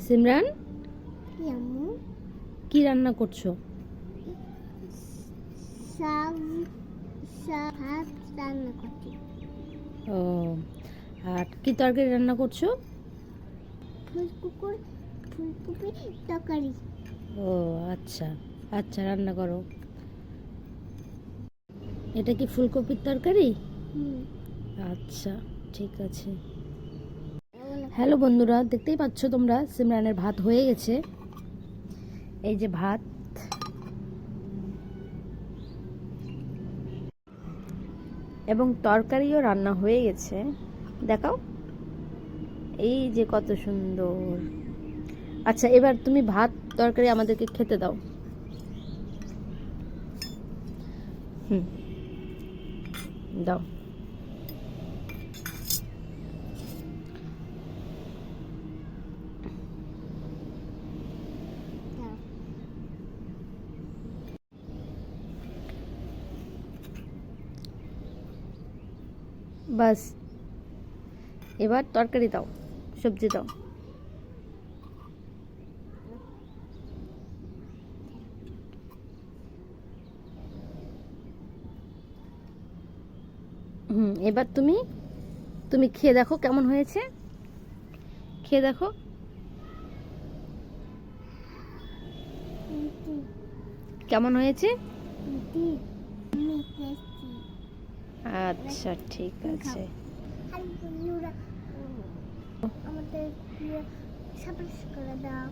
সিমরান, আম্মু কি রান্না করছো? শাক ভাত রান্না করছি। ও, আর কি তরকারি রান্না করছো? ফুলকপি তরকারি। ও আচ্ছা আচ্ছা, রান্না করো। এটা কি ফুলকপির তরকারি? হুম। আচ্ছা, ঠিক আছে। হ্যালো বন্ধুরা, দেখতেই পাচ্ছ তোমরা সিমরানের ভাত হয়ে গেছে। এই যে ভাত, এবং তরকারিও রান্না হয়ে গেছে। দেখাও, এই যে কত সুন্দর। আচ্ছা, এবার তুমি ভাত তরকারি আমাদেরকে খেতে দাও। হুম, দাও। বাস, এবার তরকারি দাও, সবজি দাও। এবার তুমি তুমি খেয়ে দেখো কেমন হয়েছে। খেয়ে দেখো কেমন হয়েছে। আচ্ছা, ঠিক আছে। আমাদের সাবস্ক্রাইব করে দাও।